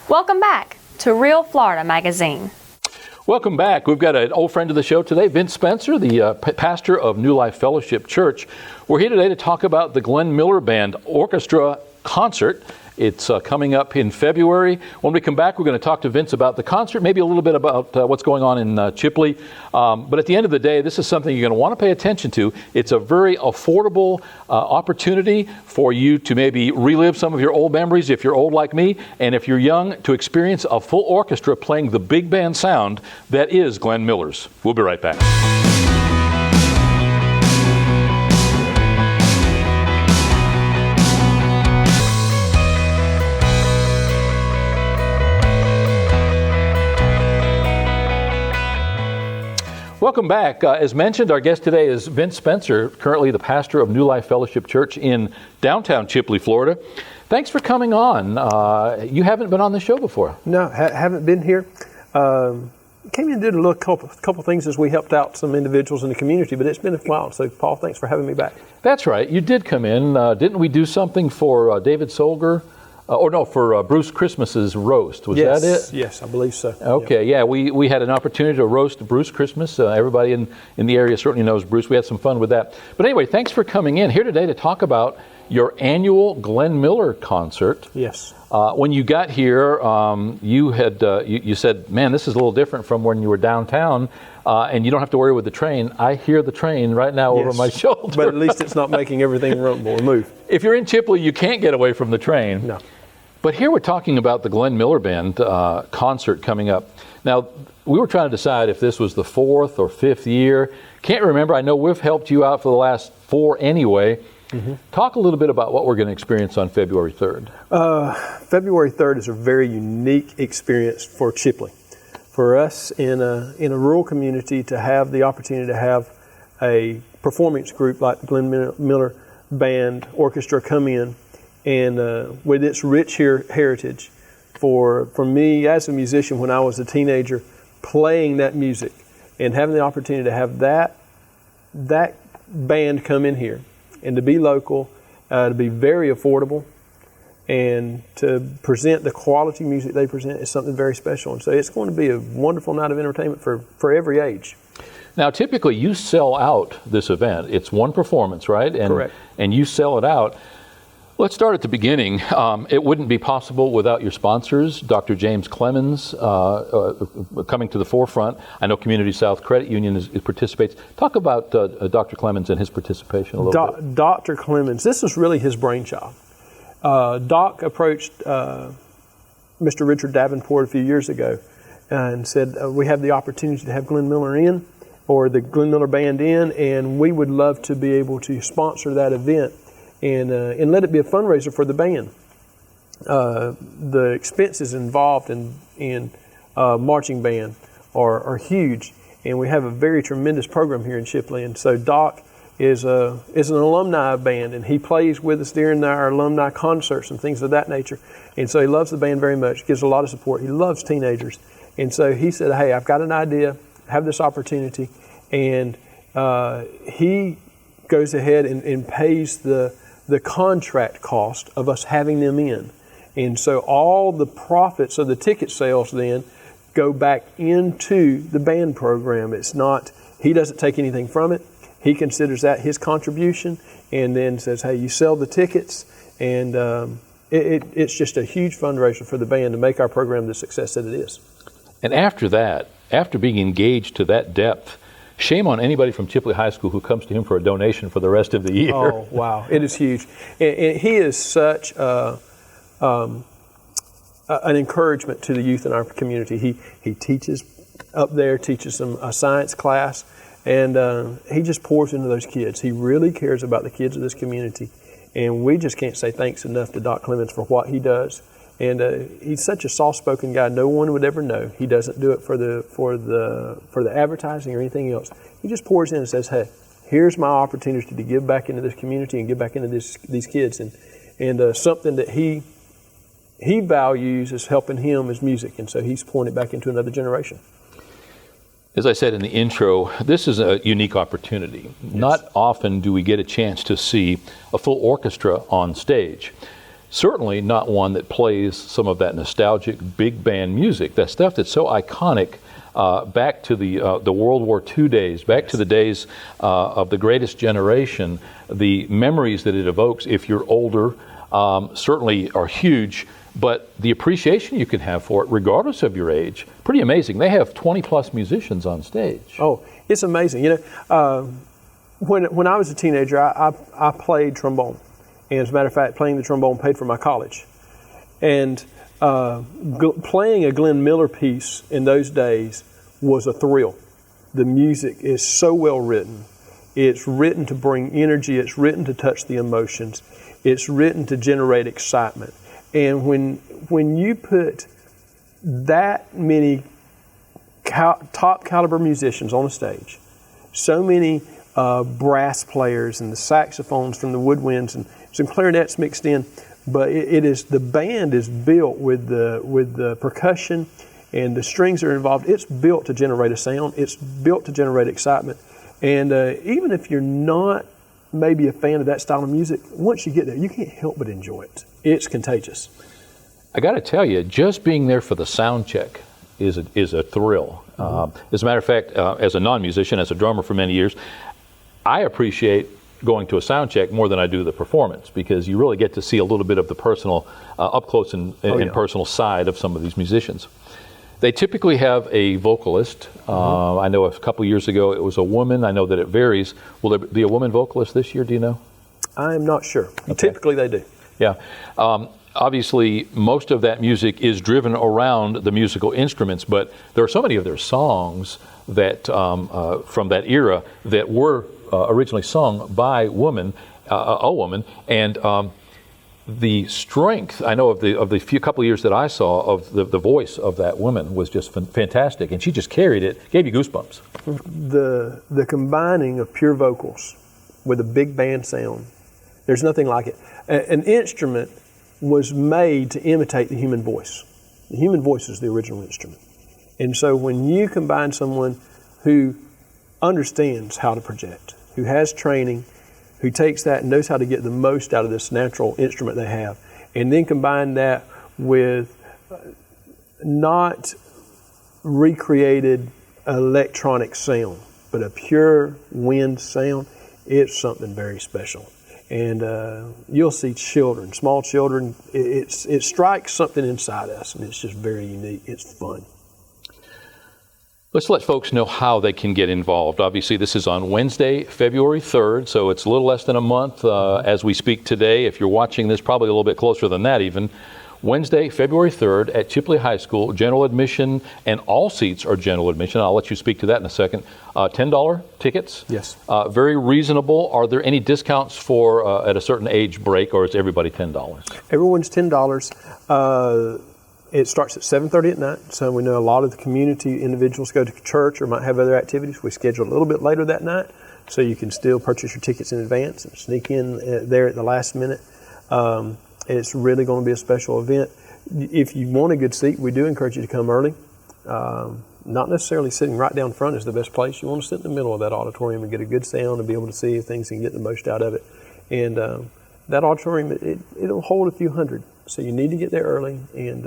Welcome back to Real Florida Magazine. Welcome back. We've got an old friend of the show today, Vince Spencer, the pastor of New Life Fellowship Church. We're here today to talk about the Glenn Miller Band Orchestra concert. It's coming up in February. When we come back, we're going to talk to Vince about the concert, maybe a little bit about what's going on in Chipley. But at the end of the day, this is something you're going to want to pay attention to. It's a very affordable opportunity for you to maybe relive some of your old memories if you're old like me, and if you're young, to experience a full orchestra playing the big band sound that is Glenn Miller's. We'll be right back. Welcome back. As mentioned, our guest today is Vince Spencer, currently the pastor of New Life Fellowship Church in downtown Chipley, Florida. Thanks for coming on. You haven't been on the show before. No, haven't been here. Came in and did a couple things as we helped out some individuals in the community, but it's been a while. So, Paul, thanks for having me back. That's right. You did come in. Didn't we do something for David Solger? For Bruce Christmas's roast. Was that it? Yes, I believe so. Okay, yeah, we had an opportunity to roast Bruce Christmas. Everybody in the area certainly knows Bruce. We had some fun with that. But anyway, thanks for coming in here today to talk about your annual Glenn Miller concert. Yes. When you got here, you said, man, this is a little different from when you were downtown, and you don't have to worry with the train. I hear the train right now over my shoulder. But at least it's not making everything rumble or move. If you're in Chipley, you can't get away from the train. No. But here we're talking about the Glenn Miller Band concert coming up. Now, we were trying to decide if this was the 4th or 5th year. Can't remember. I know we've helped you out for the last 4 anyway. Mm-hmm. Talk a little bit about what we're going to experience on February 3rd. February 3rd is a very unique experience for Chipley. For us in a rural community to have the opportunity to have a performance group like the Glenn Miller Band Orchestra come in, and with its rich heritage, for me as a musician when I was a teenager, playing that music and having the opportunity to have that band come in here and to be local, to be very affordable, and to present the quality music they present is something very special. And so it's going to be a wonderful night of entertainment for every age. Now, typically you sell out this event. It's one performance, right? Correct. And you sell it out. Let's start at the beginning. It wouldn't be possible without your sponsors, Dr. James Clemens coming to the forefront. I know Community South Credit Union participates. Talk about Dr. Clemens and his participation a little bit. Dr. Clemens, this was really his brainchild. Doc approached Mr. Richard Davenport a few years ago and said, we have the opportunity to have Glenn Miller in, or the Glenn Miller Band in, and we would love to be able to sponsor that event and let it be a fundraiser for the band. The expenses involved in marching band are huge, and we have a very tremendous program here in Chipley. And so Doc is an alumni band, and he plays with us during our alumni concerts and things of that nature. And so he loves the band very much, gives a lot of support. He loves teenagers. And so he said, hey, I've got an idea, have this opportunity. And he goes ahead and pays the contract cost of us having them in. And so all the profits of the ticket sales then go back into the band program. It's not, he doesn't take anything from it. He considers that his contribution, and then says, hey, you sell the tickets, and it's just a huge fundraiser for the band to make our program the success that it is. And after that, after being engaged to that depth, shame on anybody from Chipley High School who comes to him for a donation for the rest of the year. Oh, wow. It is huge. And he is such an encouragement to the youth in our community. He teaches up there, teaches them a science class, and he just pours into those kids. He really cares about the kids of this community. And we just can't say thanks enough to Doc Clemens for what he does. And he's such a soft-spoken guy. No one would ever know. He doesn't do it for the advertising or anything else. He just pours in and says, "Hey, here's my opportunity to give back into this community and give back into these kids." And something that he values is helping him is music, and so he's pouring it back into another generation. As I said in the intro, this is a unique opportunity. Yes. Not often do we get a chance to see a full orchestra on stage. certainly not one that plays some of that nostalgic big band music, that stuff that's so iconic back to the World War II days, back to the days of the Greatest Generation. The memories that it evokes, if you're older, certainly are huge, but the appreciation you can have for it, regardless of your age, pretty amazing. They have 20 plus musicians on stage. Oh, it's amazing. You know, when I was a teenager, I played trombone. And as a matter of fact, playing the trombone paid for my college. And playing a Glenn Miller piece in those days was a thrill. The music is so well written. It's written to bring energy. It's written to touch the emotions. It's written to generate excitement. And when you put that many top caliber musicians on a stage, so many brass players and the saxophones from the woodwinds and some clarinets mixed in, but the band is built with the percussion and the strings that are involved. It's built to generate a sound. It's built to generate excitement. And even if you're not maybe a fan of that style of music, once you get there, you can't help but enjoy it. It's contagious. I got to tell you, just being there for the sound check is a thrill. As a matter of fact, as a non-musician, as a drummer for many years, I appreciate going to a sound check more than I do the performance, because you really get to see a little bit of the personal, up close and personal side of some of these musicians. They typically have a vocalist. I know a couple years ago it was a woman. I know that it varies. Will there be a woman vocalist this year? Do you know? I'm not sure. Okay. Typically they do. Yeah. Obviously, most of that music is driven around the musical instruments, but there are so many of their songs that from that era that were originally sung by a woman, and the strength, I know of the few couple of years that I saw of the voice of that woman was just fantastic, and she just carried it, gave you goosebumps. The combining of pure vocals with a big band sound, there's nothing like it. An instrument was made to imitate the human voice. The human voice is the original instrument. And so when you combine someone who understands how to project, who has training, who takes that and knows how to get the most out of this natural instrument they have, and then combine that with not recreated electronic sound, but a pure wind sound, it's something very special. And you'll see children, small children, it strikes something inside us, and it's just very unique. It's fun. Let's let folks know how they can get involved. Obviously, this is on Wednesday, February 3rd, so it's a little less than a month as we speak today. If you're watching this, probably a little bit closer than that even. Wednesday, February 3rd at Chipley High School, general admission, and all seats are general admission. I'll let you speak to that in a second. $10 tickets. Yes. Very reasonable. Are there any discounts for at a certain age break, or is everybody $10? Everyone's $10. It starts at 7:30 at night, so we know a lot of the community individuals go to church or might have other activities. We schedule a little bit later that night, so you can still purchase your tickets in advance and sneak in there at the last minute. It's really going to be a special event. If you want a good seat, we do encourage you to come early. Not necessarily sitting right down front is the best place. You want to sit in the middle of that auditorium and get a good sound and be able to see things and get the most out of it. And that auditorium, it'll hold a few hundred. So you need to get there early, and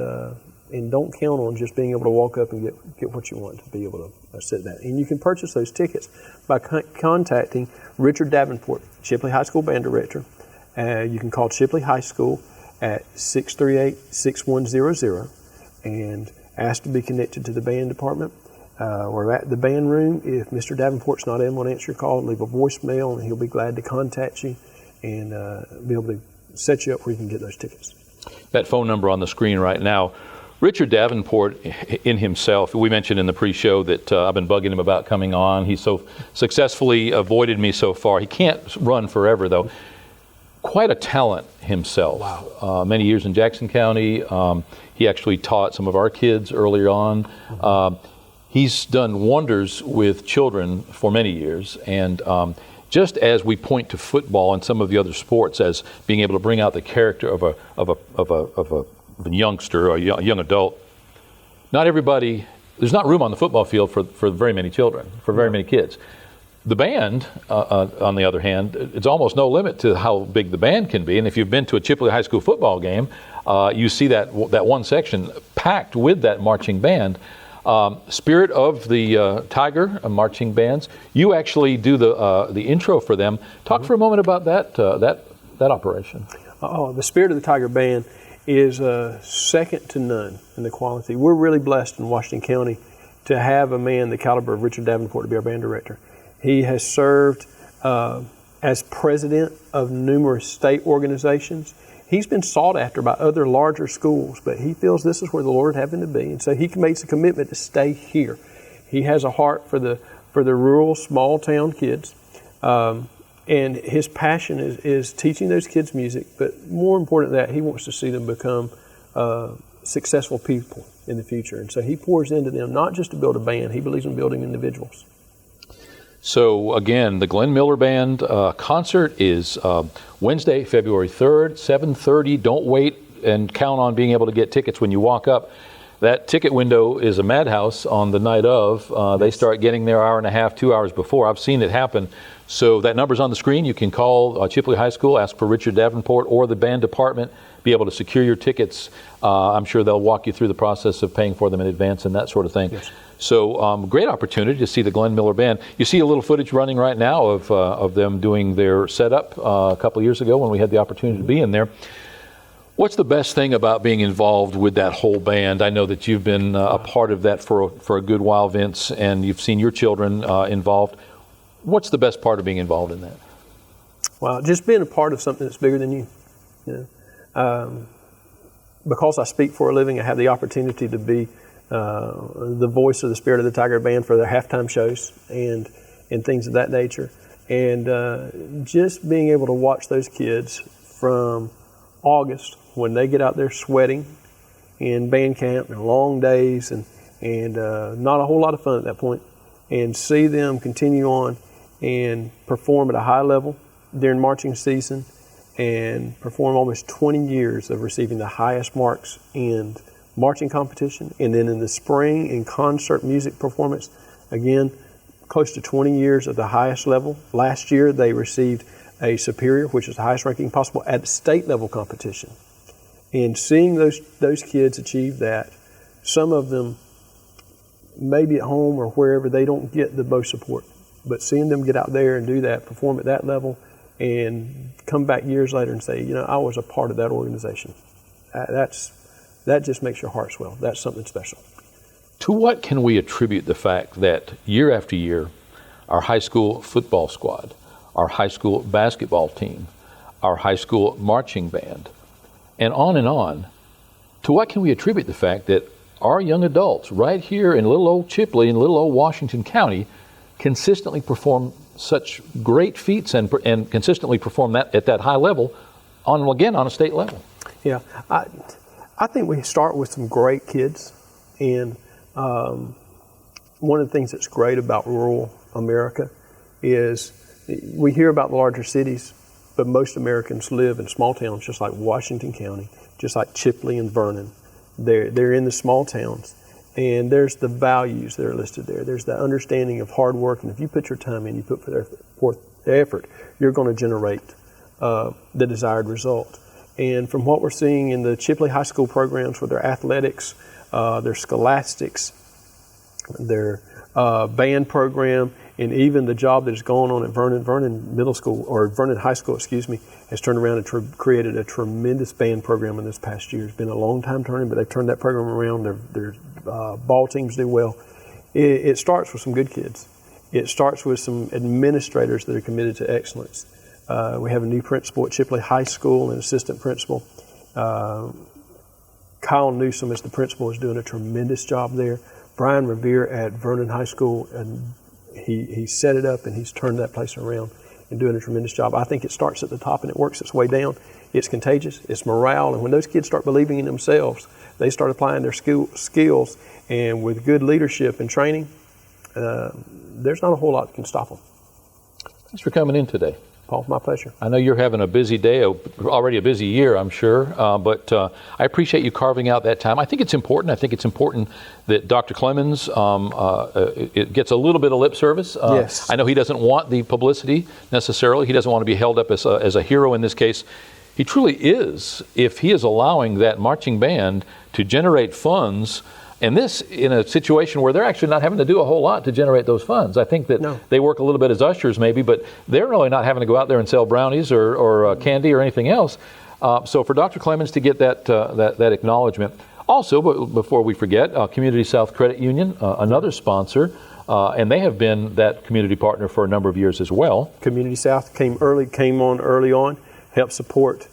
don't count on just being able to walk up and get what you want to be able to sit that. And you can purchase those tickets by contacting Richard Davenport, Chipley High School Band Director. You can call Chipley High School at 638-6100 and ask to be connected to the band department. We're at the band room. If Mr. Davenport's not able to answer your call, leave a voicemail, and he'll be glad to contact you and be able to set you up where you can get those tickets. That phone number on the screen right now. Richard Davenport in himself, we mentioned in the pre-show that I've been bugging him about coming on. He's so successfully avoided me so far. He can't run forever, though. Quite a talent himself. Wow. Many years in Jackson County. He actually taught some of our kids earlier on. He's done wonders with children for many years, and just as we point to football and some of the other sports as being able to bring out the character of a youngster or a young adult, not everybody. There's not room on the football field for very many children, for very many kids. The band, on the other hand, it's almost no limit to how big the band can be. And if you've been to a Chipley High School football game, you see that one section packed with that marching band. Spirit of the Tiger marching bands. You actually do the intro for them. Talk for a moment about that operation. The Spirit of the Tiger Band is second to none in the quality. We're really blessed in Washington County to have a man the caliber of Richard Davenport to be our band director. He has served as president of numerous state organizations. He's been sought after by other larger schools, but he feels this is where the Lord had him to be, and so he makes a commitment to stay here. He has a heart for the rural, small town kids, and his passion is teaching those kids music, but more important than that, he wants to see them become successful people in the future. And so he pours into them, not just to build a band, he believes in building individuals. So again, the Glenn Miller Band concert is Wednesday, February 3rd, 7:30. Don't wait and count on being able to get tickets when you walk up. That ticket window is a madhouse on the night of. They start getting there hour and a half, 2 hours before. I've seen it happen. So that number's on the screen. You can call Chipley High School, ask for Richard Davenport or the band department, be able to secure your tickets. I'm sure they'll walk you through the process of paying for them in advance and that sort of thing. Yes. So great opportunity to see the Glenn Miller Band. You see a little footage running right now of them doing their setup a couple of years ago when we had the opportunity to be in there. What's the best thing about being involved with that whole band? I know that you've been a part of that for a good while, Vince, and you've seen your children involved. What's the best part of being involved in that? Well, just being a part of something that's bigger than you. Because I speak for a living, I have the opportunity to be the voice of the Spirit of the Tiger Band for their halftime shows and things of that nature. And just being able to watch those kids from August, when they get out there sweating in band camp and long days and not a whole lot of fun at that point, and see them continue on and perform at a high level during marching season and perform almost 20 years of receiving the highest marks in marching competition, and then in the spring in concert music performance, again, close to 20 years of the highest level. Last year they received a superior, which is the highest ranking possible at the state level competition. And seeing those kids achieve that, some of them maybe at home or wherever they don't get the most support, but seeing them get out there and do that, perform at that level, and come back years later and say, I was a part of that organization. That just makes your heart swell. That's something special. To what can we attribute the fact that year after year, our high school football squad, our high school basketball team, our high school marching band, and on, to what can we attribute the fact that our young adults right here in little old Chipley, in little old Washington County, consistently perform such great feats and consistently perform that at that high level on a state level? Yeah, I think we start with some great kids, and one of the things that's great about rural America is we hear about the larger cities, but most Americans live in small towns just like Washington County, just like Chipley and Vernon. They're in the small towns, and there's the values that are listed there. There's the understanding of hard work, and if you put your time in, you put forth the effort, you're going to generate the desired result. And from what we're seeing in the Chipley High School programs with their athletics, their scholastics, their band program, and even the job that is going on at Vernon Middle School, or Vernon High School, has turned around and created a tremendous band program in this past year. It's been a long time turning, but they've turned that program around. Their ball teams do well. It starts with some good kids. It starts with some administrators that are committed to excellence. We have a new principal at Chipley High School, an assistant principal. Kyle Newsom, as the principal, is doing a tremendous job there. Brian Revere at Vernon High School, and he set it up and he's turned that place around and doing a tremendous job. I think it starts at the top and it works its way down. It's contagious, it's morale, and when those kids start believing in themselves, they start applying their skills, and with good leadership and training, there's not a whole lot that can stop them. Thanks for coming in today. Paul, my pleasure. I know you're having a busy day, already a busy year, I'm sure, but I appreciate you carving out that time. I think it's important. I think it's important that Dr. Clemens it gets a little bit of lip service. Yes. I know he doesn't want the publicity necessarily. He doesn't want to be held up as a hero in this case. He truly is, if he is allowing that marching band to generate funds, and this in a situation where they're actually not having to do a whole lot to generate those funds. I think that they work a little bit as ushers maybe, but they're really not having to go out there and sell brownies or candy or anything else. So for Dr. Clemens to get that acknowledgement. Also, but before we forget, Community South Credit Union, another sponsor, and they have been that community partner for a number of years as well. Community South came on early on, helped support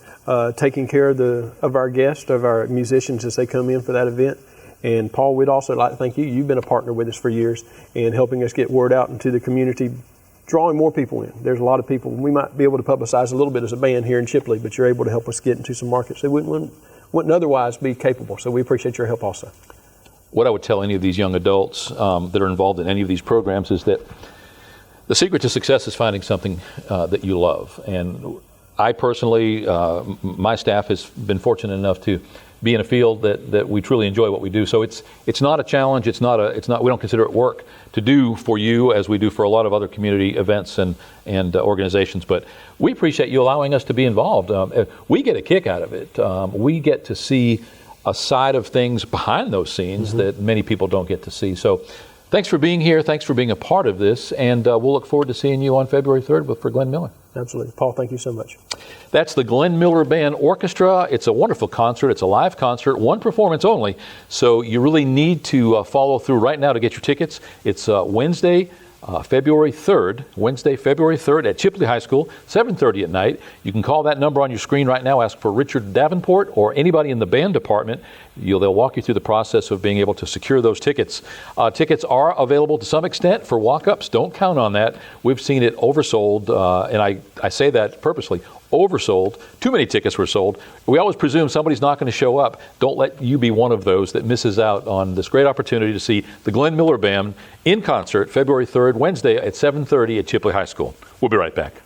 taking care of our guests, of our musicians as they come in for that event. And Paul, we'd also like to thank you. You've been a partner with us for years in helping us get word out into the community, drawing more people in. There's a lot of people. We might be able to publicize a little bit as a band here in Chipley, but you're able to help us get into some markets that wouldn't otherwise be capable. So we appreciate your help also. What I would tell any of these young adults that are involved in any of these programs is that the secret to success is finding something that you love. And I personally, my staff has been fortunate enough to be in a field that we truly enjoy what we do. So it's not a challenge. We don't consider it work to do for you as we do for a lot of other community events and organizations. But we appreciate you allowing us to be involved. We get a kick out of it. We get to see a side of things behind those scenes that many people don't get to see. So thanks for being here. Thanks for being a part of this. And we'll look forward to seeing you on February 3rd for Glenn Miller. Absolutely. Paul, thank you so much. That's the Glenn Miller Band Orchestra. It's a wonderful concert. It's a live concert, one performance only. So you really need to follow through right now to get your tickets. It's Wednesday, February 3rd, at Chipley High School, 7:30 at night. You can call that number on your screen right now, ask for Richard Davenport or anybody in the band department. They'll walk you through the process of being able to secure those tickets. Tickets are available to some extent for walk-ups. Don't count on that. We've seen it oversold, and I say that purposely. Oversold. Too many tickets were sold. We always presume somebody's not going to show up. Don't let you be one of those that misses out on this great opportunity to see the Glenn Miller Band in concert February 3rd, Wednesday at 7:30 at Chipley High School. We'll be right back.